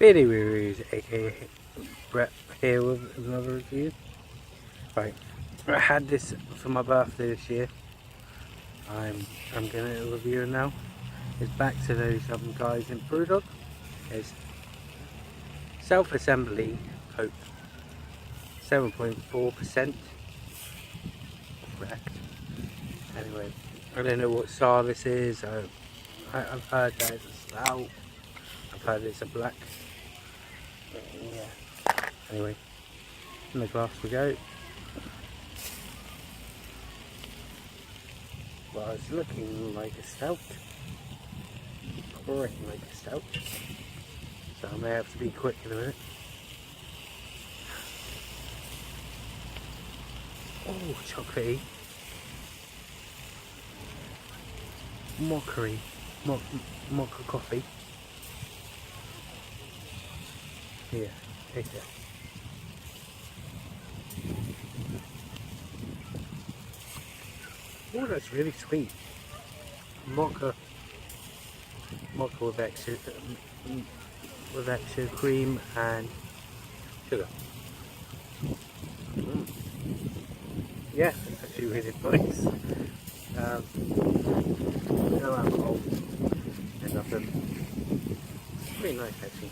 Beardy Reviews, aka Brett here with another review. Right, I had this for my birthday this year. I'm gonna review it now. It's back to those guys in Brewdog. It's self-assembly Coke, 7.4%. Correct. Anyway, I don't know what style this is. I've heard that it's a stout. I've heard it's a black. Yeah. Anyway, in the glass we go. Well, it's looking like a stout. Pouring like a stout. So I may have to be quick in a minute. Oh, chocolatey. Mockery. Mocha coffee. Here, take it. Oh, that's really sweet. Mocha with extra cream and sugar. Yeah, it's actually really nice. No alcohol and nothing. It's pretty nice actually.